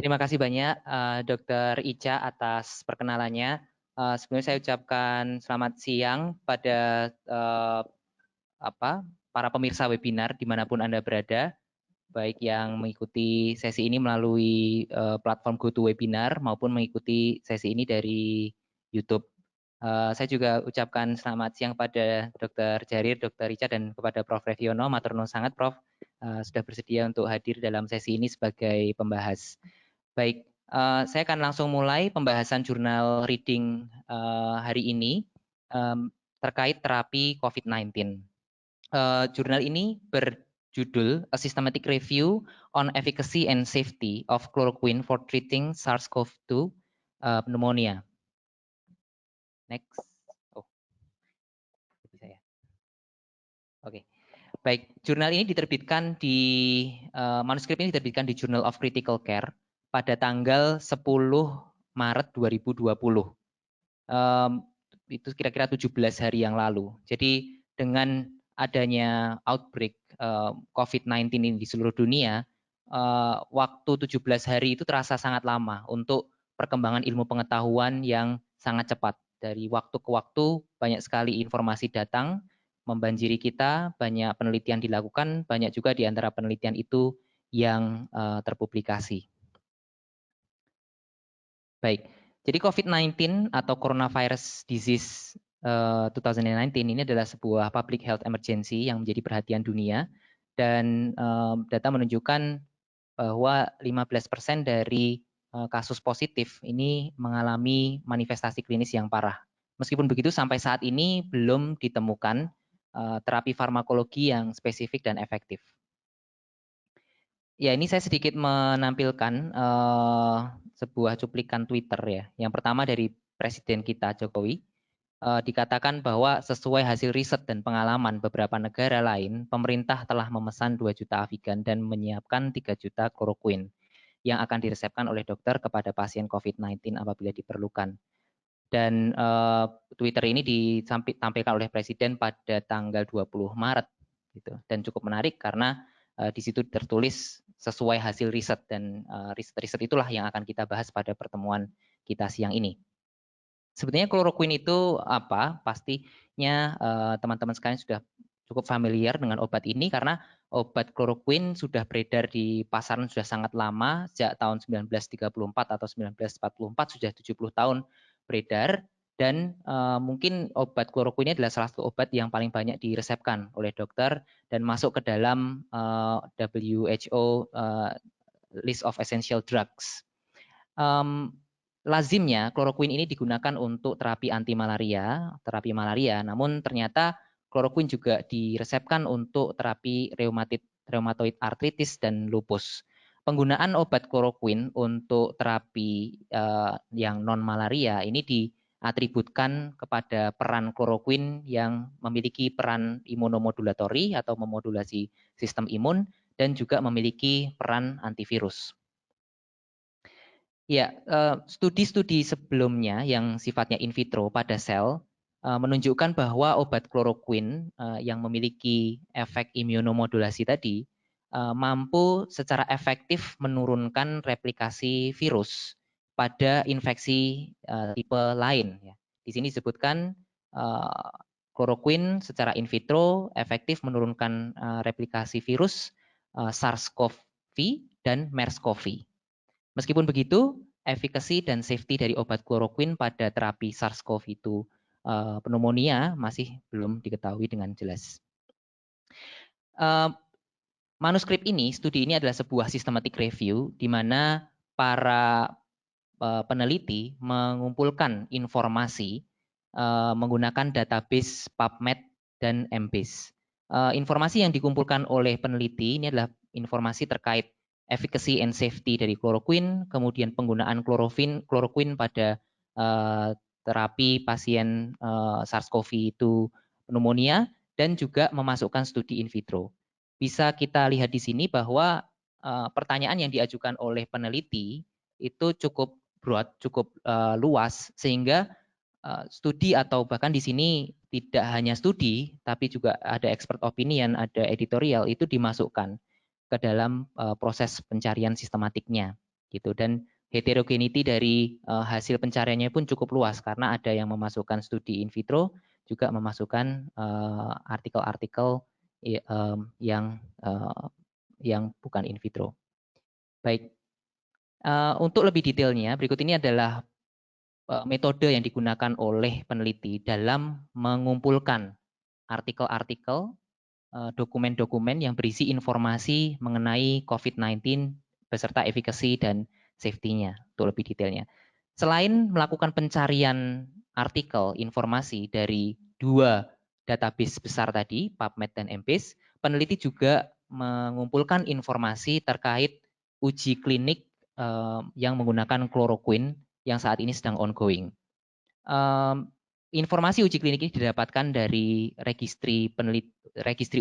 Terima kasih banyak Dr. Ica atas perkenalannya. Sebelumnya saya ucapkan selamat siang pada para pemirsa webinar dimanapun Anda berada, baik yang mengikuti sesi ini melalui platform GoToWebinar maupun mengikuti sesi ini dari YouTube. Saya juga ucapkan selamat siang pada Dr. Jarir, Dr. Ica, dan kepada Prof. Reviono. Matur nuwun sangat, Prof. Sudah bersedia untuk hadir dalam sesi ini sebagai pembahas. Baik, saya akan langsung mulai pembahasan jurnal reading hari ini terkait terapi COVID-19. Jurnal ini berjudul A Systematic Review on Efficacy and Safety of Chloroquine for Treating SARS-CoV-2 Pneumonia. Next. Oh, bisa ya. Oke. Baik, jurnal ini diterbitkan di manuskrip ini diterbitkan di Journal of Critical Care pada tanggal 10 Maret 2020. Itu kira-kira 17 hari yang lalu. Jadi dengan adanya outbreak COVID-19 ini di seluruh dunia, waktu 17 hari itu terasa sangat lama untuk perkembangan ilmu pengetahuan yang sangat cepat. Dari waktu ke waktu banyak sekali informasi datang, membanjiri kita, banyak penelitian dilakukan, banyak juga di antara penelitian itu yang terpublikasi. Baik, jadi COVID-19 atau Coronavirus Disease 2019 ini adalah sebuah public health emergency yang menjadi perhatian dunia, dan data menunjukkan bahwa 15% dari kasus positif ini mengalami manifestasi klinis yang parah. Meskipun begitu, sampai saat ini belum ditemukan terapi farmakologi yang spesifik dan efektif. Ya, ini saya sedikit menampilkan sebuah cuplikan Twitter ya. Yang pertama dari Presiden kita Jokowi, dikatakan bahwa sesuai hasil riset dan pengalaman beberapa negara lain, pemerintah telah memesan 2 juta Avigan dan menyiapkan 3 juta kloroquine yang akan diresepkan oleh dokter kepada pasien COVID-19 apabila diperlukan. Dan Twitter ini ditampilkan oleh Presiden pada tanggal 20 Maret. Gitu. Dan cukup menarik karena di situ tertulis sesuai hasil riset, dan riset itulah yang akan kita bahas pada pertemuan kita siang ini. Sebetulnya kloroquine itu apa? Pastinya teman-teman sekalian sudah cukup familiar dengan obat ini karena obat kloroquine sudah beredar di pasaran sudah sangat lama, sejak tahun 1934 atau 1944, sudah 70 tahun beredar. Dan mungkin obat kloroquine adalah salah satu obat yang paling banyak diresepkan oleh dokter dan masuk ke dalam WHO List of Essential Drugs. Lazimnya kloroquine ini digunakan untuk terapi anti malaria, namun ternyata kloroquine juga diresepkan untuk terapi rheumatoid arthritis dan lupus. Penggunaan obat kloroquine untuk terapi yang non malaria ini diatributkan kepada peran kloroquine yang memiliki peran imunomodulatori atau memodulasi sistem imun, dan juga memiliki peran antivirus. Ya, studi-studi sebelumnya yang sifatnya in vitro pada sel menunjukkan bahwa obat kloroquine yang memiliki efek imunomodulasi tadi mampu secara efektif menurunkan replikasi virus pada infeksi tipe lain. Di sini disebutkan kloroquine secara in vitro efektif menurunkan replikasi virus SARS-CoV dan MERS-CoV. Meskipun begitu, efikasi dan safety dari obat kloroquine pada terapi SARS-CoV-2 pneumonia masih belum diketahui dengan jelas. Manuskrip ini, studi ini adalah sebuah systematic review di mana para peneliti mengumpulkan informasi menggunakan database PubMed dan Embase. Informasi yang dikumpulkan oleh peneliti ini adalah informasi terkait efficacy and safety dari kloroquine, kemudian penggunaan kloroquine pada terapi pasien SARS-CoV-2 pneumonia, dan juga memasukkan studi in vitro. Bisa kita lihat di sini bahwa pertanyaan yang diajukan oleh peneliti itu cukup broad, cukup luas, sehingga studi atau bahkan di sini tidak hanya studi, tapi juga ada expert opinion, ada editorial, itu dimasukkan ke dalam proses pencarian sistematiknya. gitu. Dan heterogeneity dari hasil pencariannya pun cukup luas karena ada yang memasukkan studi in vitro, juga memasukkan artikel-artikel yang bukan in vitro. Baik, untuk lebih detailnya berikut ini adalah metode yang digunakan oleh peneliti dalam mengumpulkan artikel-artikel, dokumen-dokumen yang berisi informasi mengenai COVID-19 beserta efikasi dan safety-nya untuk lebih detailnya. Selain melakukan pencarian artikel informasi dari dua database besar tadi, PubMed dan Embase, peneliti juga mengumpulkan informasi terkait uji klinik yang menggunakan chloroquine yang saat ini sedang ongoing. Informasi uji klinik ini didapatkan dari registri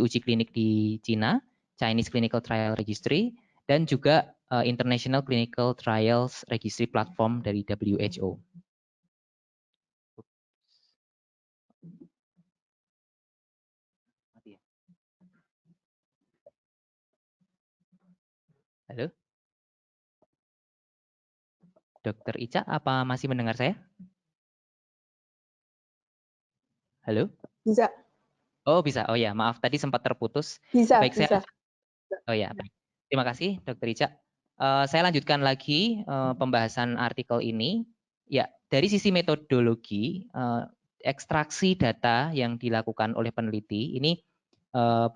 uji klinik di Cina, Chinese Clinical Trial Registry, dan juga International Clinical Trials Registry Platform dari WHO. Halo, Dr. Ica, apa masih mendengar saya? Halo? Bisa. Oh, bisa. Oh ya, maaf tadi sempat terputus. Bisa, Baik, bisa. Oh ya, baik. Terima kasih, Dr. Ica. Saya lanjutkan lagi pembahasan artikel ini. Ya, dari sisi metodologi, ekstraksi data yang dilakukan oleh peneliti ini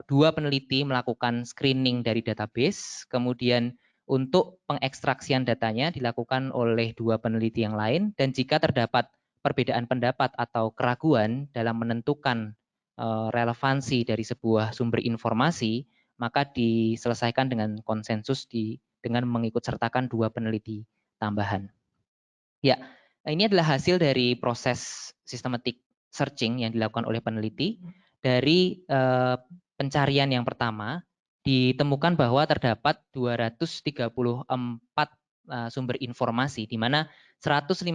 dua peneliti melakukan screening dari database, kemudian untuk pengekstraksian datanya dilakukan oleh dua peneliti yang lain, dan jika terdapat perbedaan pendapat atau keraguan dalam menentukan relevansi dari sebuah sumber informasi, maka diselesaikan dengan konsensus dengan mengikut sertakan dua peneliti tambahan. Ya, ini adalah hasil dari proses systematic searching yang dilakukan oleh peneliti. Dari pencarian yang pertama, ditemukan bahwa terdapat 234 sumber informasi, di mana 156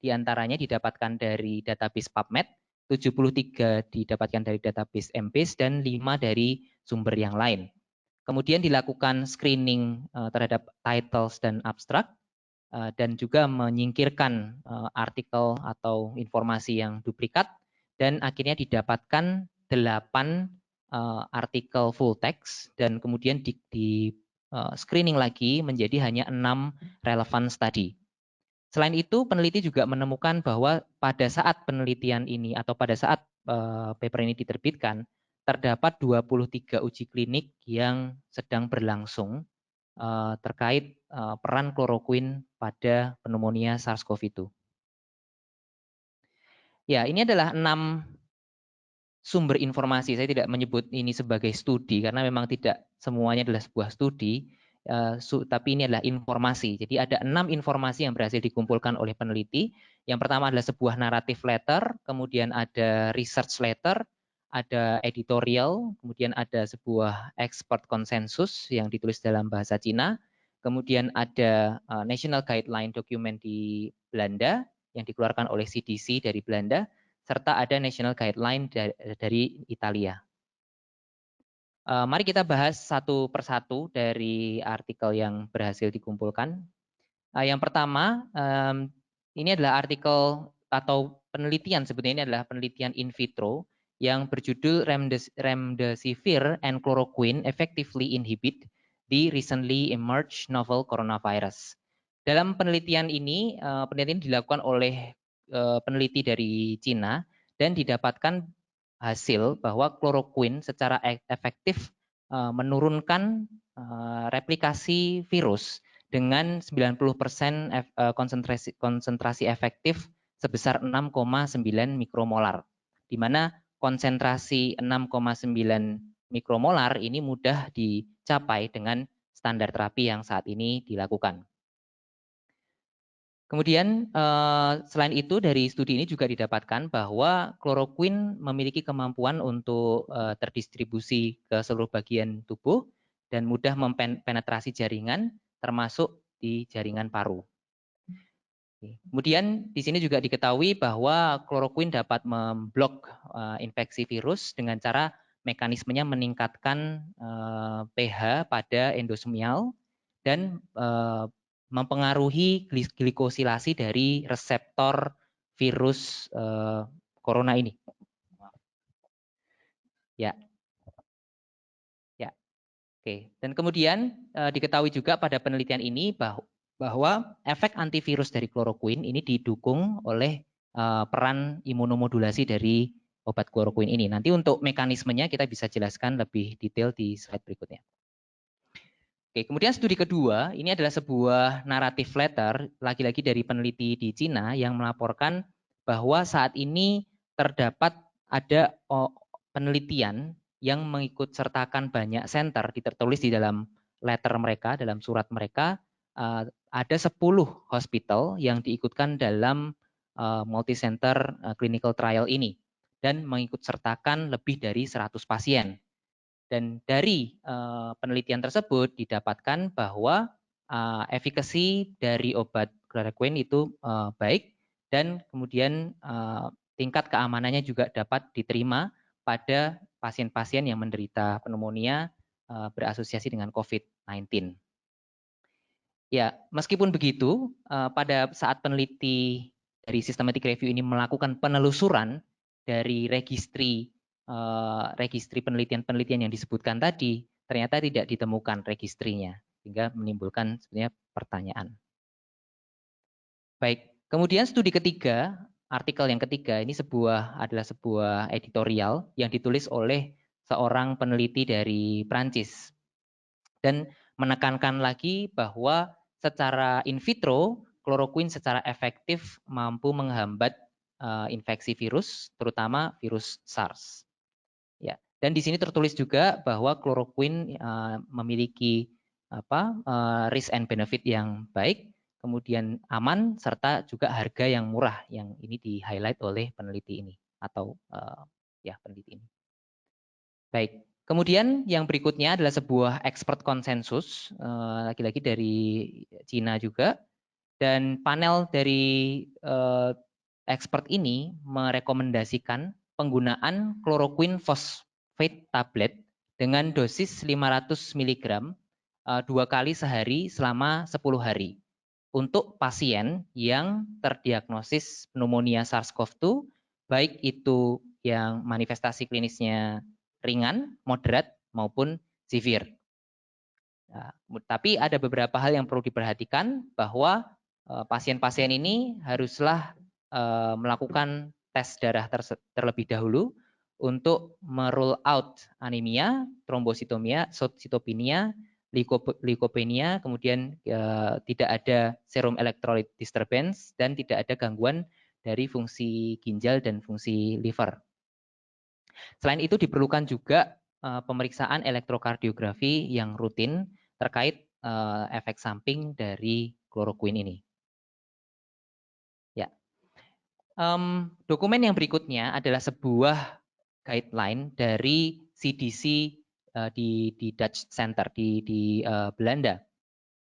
diantaranya didapatkan dari database PubMed, 73 didapatkan dari database Embase, dan 5 dari sumber yang lain. Kemudian dilakukan screening terhadap titles dan abstrak, dan juga menyingkirkan artikel atau informasi yang duplikat, dan akhirnya didapatkan 8 artikel full text, dan kemudian di screening lagi menjadi hanya 6 relevant study. Selain itu, peneliti juga menemukan bahwa pada saat penelitian ini atau pada saat paper ini diterbitkan, terdapat 23 uji klinik yang sedang berlangsung terkait peran kloroquine pada pneumonia SARS-CoV-2. Ya, ini adalah 6 sumber informasi. Saya tidak menyebut ini sebagai studi karena memang tidak semuanya adalah sebuah studi, tapi ini adalah informasi. Jadi ada 6 informasi yang berhasil dikumpulkan oleh peneliti. Yang pertama adalah sebuah narrative letter, kemudian ada research letter, ada editorial, kemudian ada sebuah expert consensus yang ditulis dalam bahasa Cina, kemudian ada national guideline document di Belanda yang dikeluarkan oleh CDC dari Belanda, serta ada national guideline dari Italia. Mari kita bahas satu persatu dari artikel yang berhasil dikumpulkan. Yang pertama, ini adalah artikel atau penelitian, sebetulnya ini adalah penelitian in vitro yang berjudul Remdesivir and Chloroquine Effectively Inhibit the Recently Emerged Novel Coronavirus. Dalam penelitian ini, penelitian dilakukan oleh peneliti dari Cina dan didapatkan hasil bahwa chloroquine secara efektif menurunkan replikasi virus dengan 90% konsentrasi efektif sebesar 6,9 mikromolar, di mana konsentrasi 6,9 mikromolar ini mudah dicapai dengan standar terapi yang saat ini dilakukan. Kemudian selain itu dari studi ini juga didapatkan bahwa chloroquine memiliki kemampuan untuk terdistribusi ke seluruh bagian tubuh dan mudah mempenetrasi jaringan termasuk di jaringan paru. Kemudian di sini juga diketahui bahwa chloroquine dapat memblok infeksi virus dengan cara mekanismenya meningkatkan pH pada endosmial dan mempengaruhi glikosilasi dari reseptor virus corona ini. Ya, ya, oke. Dan kemudian diketahui juga pada penelitian ini bahwa efek antivirus dari kloroquine ini didukung oleh peran imunomodulasi dari obat kloroquine ini. Nanti untuk mekanismenya kita bisa jelaskan lebih detail di slide berikutnya. Oke, kemudian studi kedua, ini adalah sebuah naratif letter, lagi-lagi dari peneliti di Cina yang melaporkan bahwa saat ini terdapat ada penelitian yang mengikut sertakan banyak center, tertulis di dalam letter mereka, dalam surat mereka, ada 10 hospital yang diikutkan dalam multi-center clinical trial ini, dan mengikut sertakan lebih dari 100 pasien. Dan dari penelitian tersebut didapatkan bahwa efikasi dari obat chloroquine itu baik, dan kemudian tingkat keamanannya juga dapat diterima pada pasien-pasien yang menderita pneumonia berasosiasi dengan COVID-19. Ya, meskipun begitu, pada saat peneliti dari Systematic Review ini melakukan penelusuran dari registri penelitian yang disebutkan tadi, ternyata tidak ditemukan registrinya, sehingga menimbulkan sebenarnya pertanyaan. Baik, kemudian studi ketiga, artikel yang ketiga ini adalah sebuah editorial yang ditulis oleh seorang peneliti dari Prancis, dan menekankan lagi bahwa secara in vitro kloroquine secara efektif mampu menghambat infeksi virus, terutama virus SARS. Ya, dan di sini tertulis juga bahwa kloroquine memiliki risk and benefit yang baik, kemudian aman, serta juga harga yang murah, yang ini di highlight oleh peneliti ini atau peneliti ini. Baik, kemudian yang berikutnya adalah sebuah expert konsensus, lagi-lagi dari Cina juga, dan panel dari expert ini merekomendasikan penggunaan chloroquine phosphate tablet dengan dosis 500 mg 2 kali sehari selama 10 hari untuk pasien yang terdiagnosis pneumonia SARS-CoV-2, baik itu yang manifestasi klinisnya ringan, moderat, maupun severe. Nah, tapi ada beberapa hal yang perlu diperhatikan, bahwa pasien-pasien ini haruslah melakukan tes darah terlebih dahulu untuk merule out anemia, trombositomia, sitopenia, leukopenia, kemudian tidak ada serum electrolyte disturbance, dan tidak ada gangguan dari fungsi ginjal dan fungsi liver. Selain itu diperlukan juga pemeriksaan elektrokardiografi yang rutin terkait efek samping dari kloroquine ini. Ya, dokumen yang berikutnya adalah sebuah guideline dari CDC di Dutch Center di Belanda,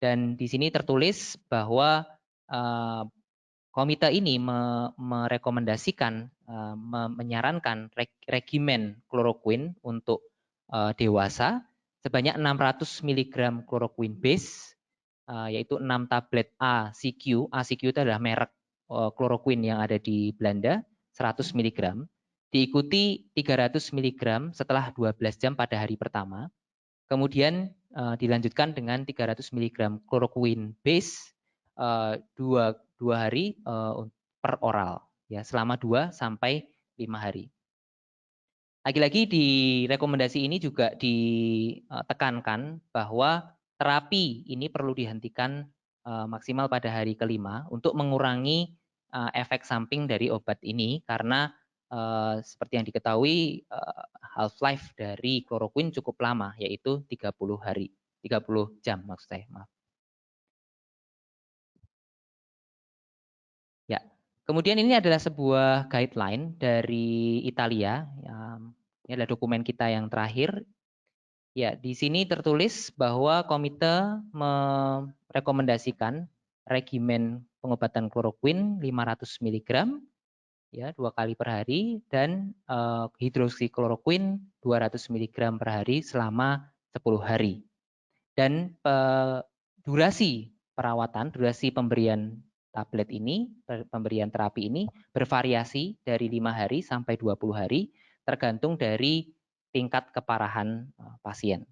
dan di sini tertulis bahwa komite ini merekomendasikan, menyarankan regimen kloroquine untuk dewasa sebanyak 600 mg kloroquine base, yaitu 6 tablet ACQ. ACQ itu adalah merek kloroquine yang ada di Belanda, 100 mg, diikuti 300 mg setelah 12 jam pada hari pertama, kemudian dilanjutkan dengan 300 mg kloroquine base 2 hari per oral, ya, selama 2 sampai 5 hari. Lagi-lagi di rekomendasi ini juga ditekankan bahwa terapi ini perlu dihentikan maksimal pada hari kelima untuk mengurangi efek samping dari obat ini, karena seperti yang diketahui half-life dari kloroquine cukup lama, yaitu 30 jam maksud saya, maaf. Ya, kemudian ini adalah sebuah guideline dari Italia. Ini adalah dokumen kita yang terakhir. Ya, di sini tertulis bahwa komite merekomendasikan regimen pengobatan kloroquine 500 mg, ya, 2 kali per hari, dan hidroksikloroquine 200 mg per hari selama 10 hari. Dan durasi perawatan, durasi pemberian tablet ini, pemberian terapi ini bervariasi dari 5 hari sampai 20 hari, tergantung dari tingkat keparahan pasien.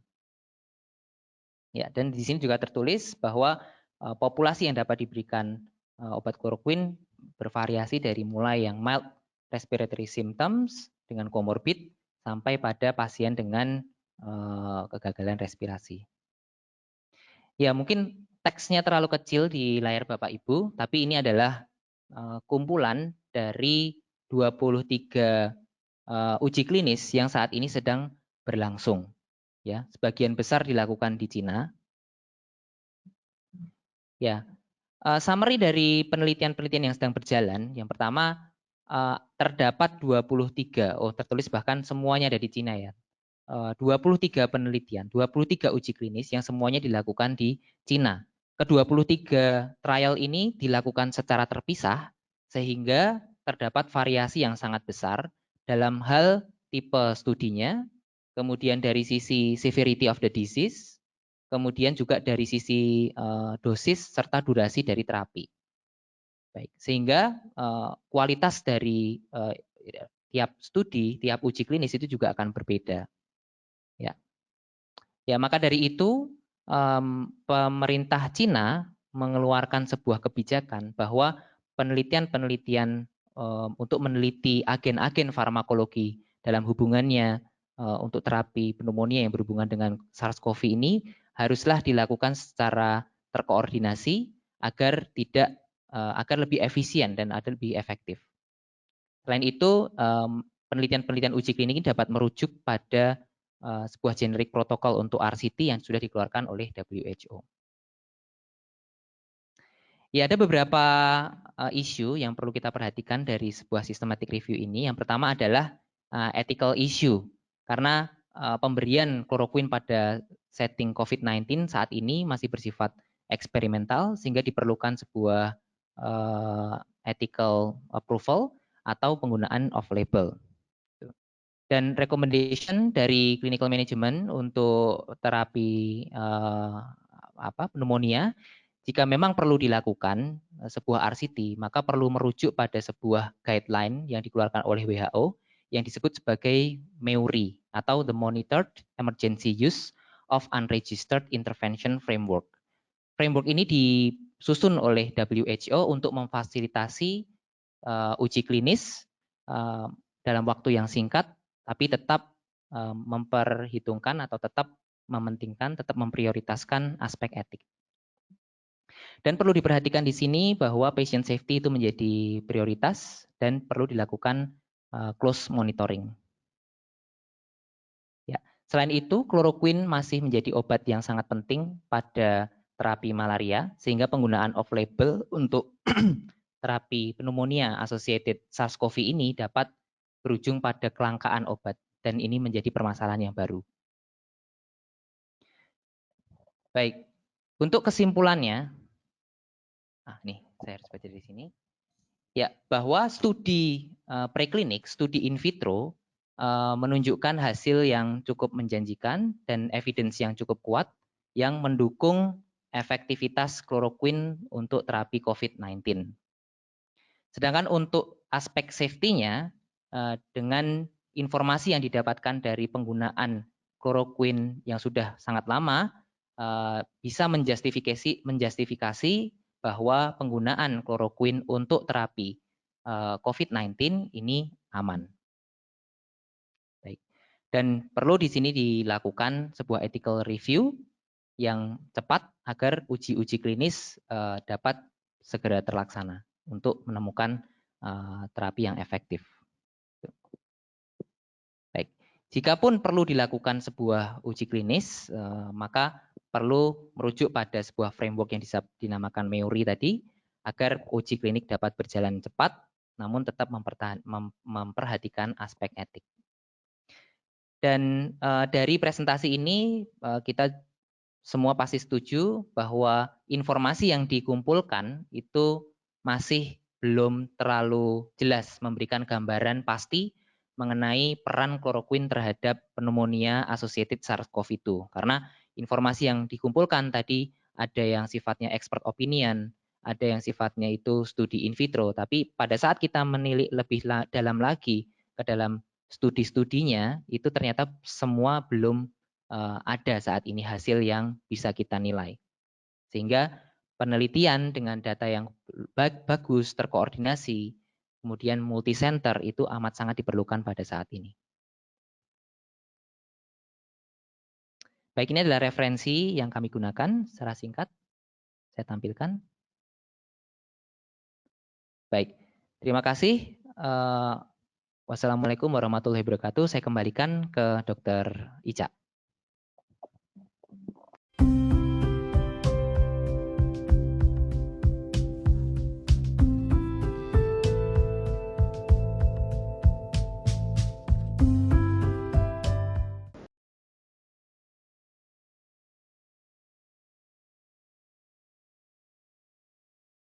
Ya, dan di sini juga tertulis bahwa populasi yang dapat diberikan obat kloroquine bervariasi dari mulai yang mild respiratory symptoms dengan komorbid sampai pada pasien dengan kegagalan respirasi. Ya, mungkin teksnya terlalu kecil di layar Bapak Ibu, tapi ini adalah kumpulan dari 23 uji klinis yang saat ini sedang berlangsung. Ya, sebagian besar dilakukan di Cina. Ya, summary dari penelitian-penelitian yang sedang berjalan. Yang pertama, terdapat 23, tertulis bahkan semuanya ada di Cina ya. 23 penelitian, 23 uji klinis yang semuanya dilakukan di Cina. Ke-23 trial ini dilakukan secara terpisah sehingga terdapat variasi yang sangat besar dalam hal tipe studinya, kemudian dari sisi severity of the disease, kemudian juga dari sisi dosis serta durasi dari terapi. Baik, sehingga kualitas dari tiap studi, tiap uji klinis itu juga akan berbeda. Ya, ya maka dari itu pemerintah Cina mengeluarkan sebuah kebijakan bahwa penelitian-penelitian untuk meneliti agen-agen farmakologi dalam hubungannya untuk terapi pneumonia yang berhubungan dengan SARS-CoV ini haruslah dilakukan secara terkoordinasi agar tidak agar lebih efisien dan agar lebih efektif. Selain itu, penelitian-penelitian uji klinik ini dapat merujuk pada sebuah generik protokol untuk RCT yang sudah dikeluarkan oleh WHO. Ya, ada beberapa isu yang perlu kita perhatikan dari sebuah systematic review ini. Yang pertama adalah ethical issue, karena pemberian kloroquine pada setting COVID-19 saat ini masih bersifat eksperimental, sehingga diperlukan sebuah ethical approval atau penggunaan off-label. Dan recommendation dari clinical management untuk terapi pneumonia, jika memang perlu dilakukan sebuah RCT, maka perlu merujuk pada sebuah guideline yang dikeluarkan oleh WHO yang disebut sebagai MEURI atau the Monitored Emergency Use of Unregistered Intervention Framework. Framework ini disusun oleh WHO untuk memfasilitasi uji klinis dalam waktu yang singkat, tapi tetap memperhitungkan atau tetap mementingkan, tetap memprioritaskan aspek etik. Dan perlu diperhatikan di sini bahwa patient safety itu menjadi prioritas dan perlu dilakukan close monitoring. Ya, selain itu, kloroquine masih menjadi obat yang sangat penting pada terapi malaria, sehingga penggunaan off-label untuk terapi pneumonia associated SARS-CoV ini dapat berujung pada kelangkaan obat, dan ini menjadi permasalahan yang baru. Baik, untuk kesimpulannya, nih saya harus baca di sini. Ya, bahwa studi preklinik, studi in vitro menunjukkan hasil yang cukup menjanjikan dan evidence yang cukup kuat yang mendukung efektivitas kloroquine untuk terapi COVID-19. Sedangkan untuk aspek safety-nya, dengan informasi yang didapatkan dari penggunaan kloroquine yang sudah sangat lama, bisa menjustifikasi bahwa penggunaan kloroquine untuk terapi COVID-19 ini aman. Baik. Dan perlu di sini dilakukan sebuah ethical review yang cepat agar uji-uji klinis dapat segera terlaksana untuk menemukan terapi yang efektif. Baik. Jikapun perlu dilakukan sebuah uji klinis, maka perlu merujuk pada sebuah framework yang dinamakan MEURI tadi, agar uji klinik dapat berjalan cepat, namun tetap memperhatikan aspek etik. Dan dari presentasi ini kita semua pasti setuju bahwa informasi yang dikumpulkan itu masih belum terlalu jelas memberikan gambaran pasti mengenai peran kloroquine terhadap pneumonia associated SARS-CoV-2. Karena informasi yang dikumpulkan tadi ada yang sifatnya expert opinion, ada yang sifatnya itu studi in vitro. Tapi pada saat kita menilik lebih dalam lagi ke dalam studi-studinya, itu ternyata semua belum ada saat ini hasil yang bisa kita nilai. Sehingga penelitian dengan data yang bagus, terkoordinasi, kemudian multi center itu amat sangat diperlukan pada saat ini. Baik, ini adalah referensi yang kami gunakan secara singkat. Saya tampilkan. Baik, terima kasih. Wassalamualaikum warahmatullahi wabarakatuh. Saya kembalikan ke Dr. Ica.